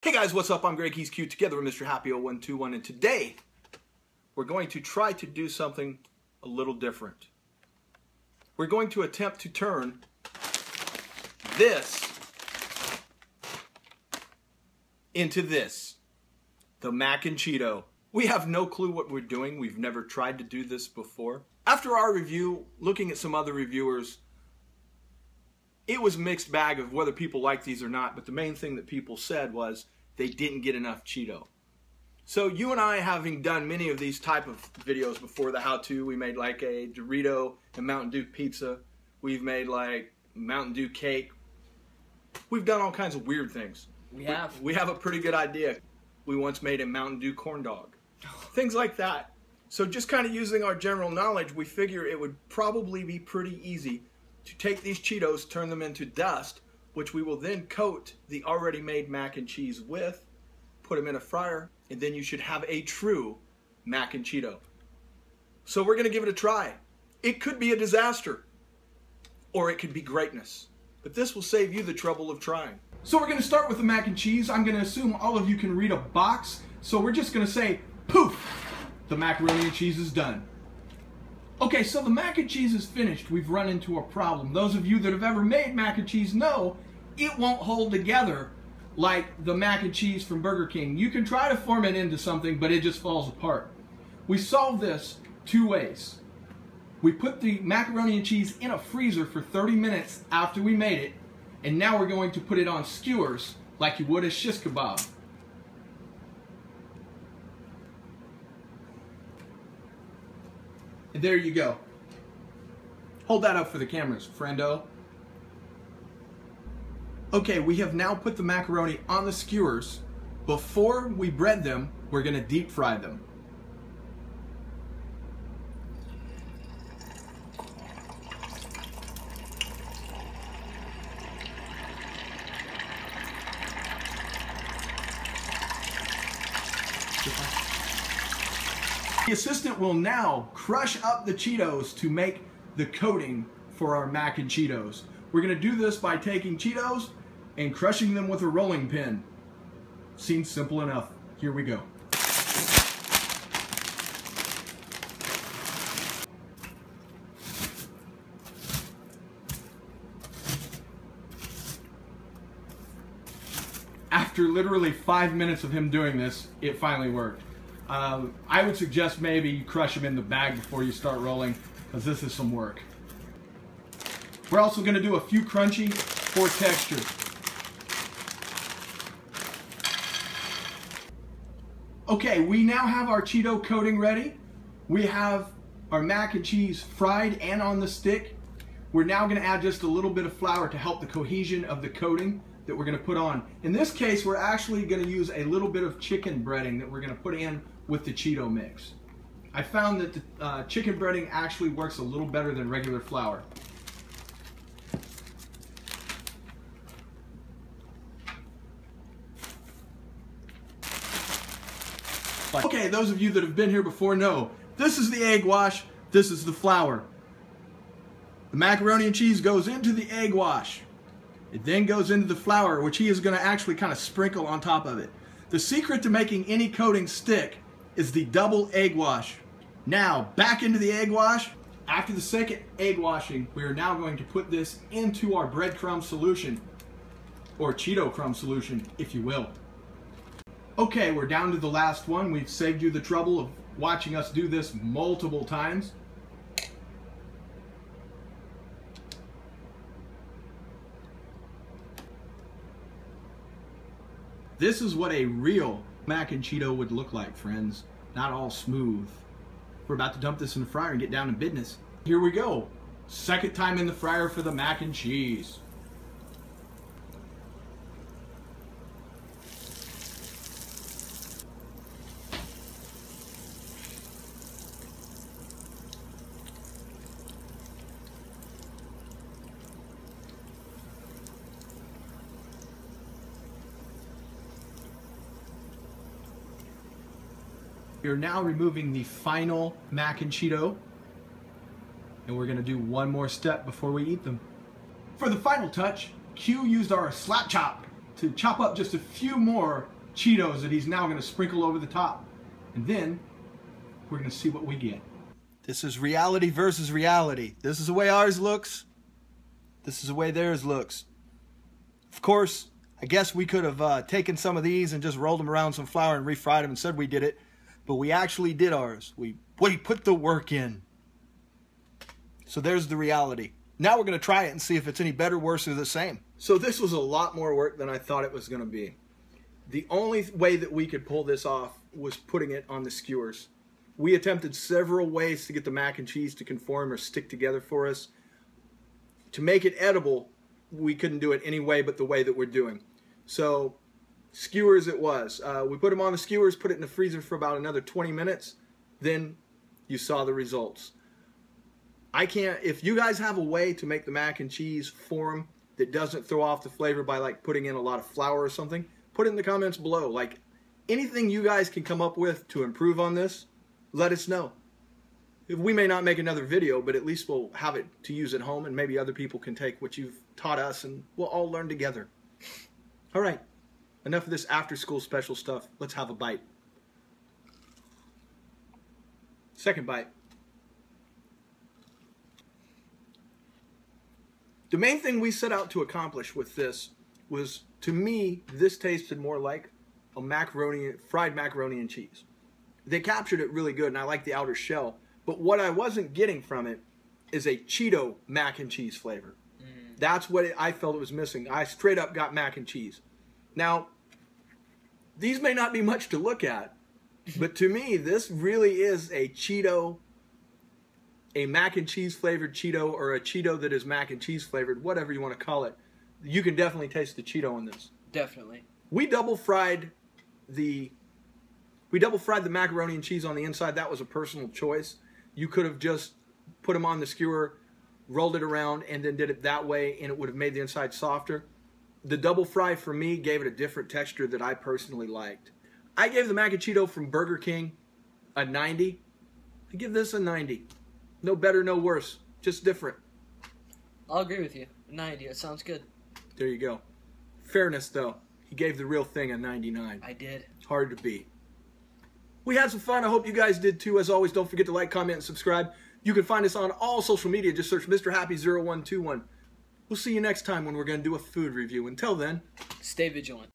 Hey guys, what's up? I'm Greg, he's Q, together with Mr. Happy0121, and today we're going to try to do something a little different. We're going to attempt to turn this into this, the Mac and Cheeto. We have no clue what we're doing. We've never tried to do this before. After our review, looking at some other reviewers, it was a mixed bag of whether people like these or not, but the main thing that people said was they didn't get enough Cheeto. So you and I, having done many of these type of videos before, the how-to, we made like a Dorito and Mountain Dew pizza. We've made like Mountain Dew cake. We've done all kinds of weird things. We have a pretty good idea. We once made a Mountain Dew corn dog. Things like that. So just kind of using our general knowledge, we figure it would probably be pretty easy to take these Cheetos, turn them into dust, which we will then coat the already made mac and cheese with, put them in a fryer, and then you should have a true mac and Cheeto. So we're going to give it a try. It could be a disaster, or it could be greatness. But this will save you the trouble of trying. So we're going to start with the mac and cheese. I'm going to assume all of you can read a box, so we're just going to say, poof, the macaroni and cheese is done. Okay, so the mac and cheese is finished. We've run into a problem. Those of you that have ever made mac and cheese know it won't hold together like the mac and cheese from Burger King. You can try to form it into something, but it just falls apart. We solve this two ways. We put the macaroni and cheese in a freezer for 30 minutes after we made it, and now we're going to put it on skewers like you would a shish kebab. And there you go. Hold that up for the cameras, friendo. Okay, we have now put the macaroni on the skewers. Before we bread them, we're going to deep fry them. The assistant will now crush up the Cheetos to make the coating for our mac and Cheetos. We're going to do this by taking Cheetos and crushing them with a rolling pin. Seems simple enough. Here we go. After literally 5 minutes of him doing this, it finally worked. I would suggest maybe you crush them in the bag before you start rolling, because this is some work. We're also going to do a few crunchy for texture. Okay, we now have our Cheeto coating ready. We have our mac and cheese fried and on the stick. We're now going to add just a little bit of flour to help the cohesion of the coating that we're going to put on. In this case, we're actually going to use a little bit of chicken breading that we're going to put in with the Cheeto mix. I found that the chicken breading actually works a little better than regular flour. Okay, those of you that have been here before know, this is the egg wash, this is the flour. The macaroni and cheese goes into the egg wash. It then goes into the flour, which he is going to actually kind of sprinkle on top of it. The secret to making any coating stick is the double egg wash. Now, back into the egg wash. After the second egg washing, we are now going to put this into our breadcrumb solution, or Cheeto crumb solution, if you will. Okay, we're down to the last one. We've saved you the trouble of watching us do this multiple times. This is what a real mac and Cheeto would look like, friends. Not all smooth. We're about to dump this in the fryer and get down to business. Here we go. Second time in the fryer for the mac and cheese. We're now removing the final mac and Cheeto, and we're going to do one more step before we eat them. For the final touch, Q used our slap chop to chop up just a few more Cheetos that he's now going to sprinkle over the top. And then we're going to see what we get. This is reality versus reality. This is the way ours looks. This is the way theirs looks. Of course, I guess we could have taken some of these and just rolled them around some flour and refried them and said we did it. But we actually did ours. We put the work in. So there's the reality. Now we're going to try it and see if it's any better, worse, or the same. So this was a lot more work than I thought it was going to be. The only way that we could pull this off was putting it on the skewers. We attempted several ways to get the mac and cheese to conform or stick together for us. To make it edible, we couldn't do it any way but the way that we're doing. So skewers it was. We put them on the skewers, put it in the freezer for about another 20 minutes. Then you saw the results. If you guys have a way to make the mac and cheese form that doesn't throw off the flavor by like putting in a lot of flour or something, put it in the comments below. Like anything you guys can come up with to improve on this, let us know. We may not make another video, but at least we'll have it to use at home, and maybe other people can take what you've taught us and we'll all learn together. All right, enough of this after school special stuff. Let's have a bite. Second bite. The main thing we set out to accomplish with this was, to me, this tasted more like a fried macaroni and cheese. They captured it really good, and I like the outer shell. But what I wasn't getting from it is a Cheeto mac and cheese flavor. That's what I felt it was missing. I straight up got mac and cheese. Now, these may not be much to look at, but to me, this really is a Cheeto, a mac and cheese flavored Cheeto, or a Cheeto that is mac and cheese flavored, whatever you want to call it. You can definitely taste the Cheeto in this. Definitely. We double fried the macaroni and cheese on the inside. That was a personal choice. You could have just put them on the skewer, rolled it around, and then did it that way, and it would have made the inside softer. The double fry for me gave it a different texture that I personally liked. I gave the mac and Cheeto from Burger King a 90. I give this a 90. No better, no worse. Just different. I'll agree with you. 90. It sounds good. There you go. Fairness, though. He gave the real thing a 99. I did. Hard to beat. We had some fun. I hope you guys did too. As always, don't forget to like, comment, and subscribe. You can find us on all social media. Just search Mr. Happy0121. We'll see you next time when we're going to do a food review. Until then, stay vigilant.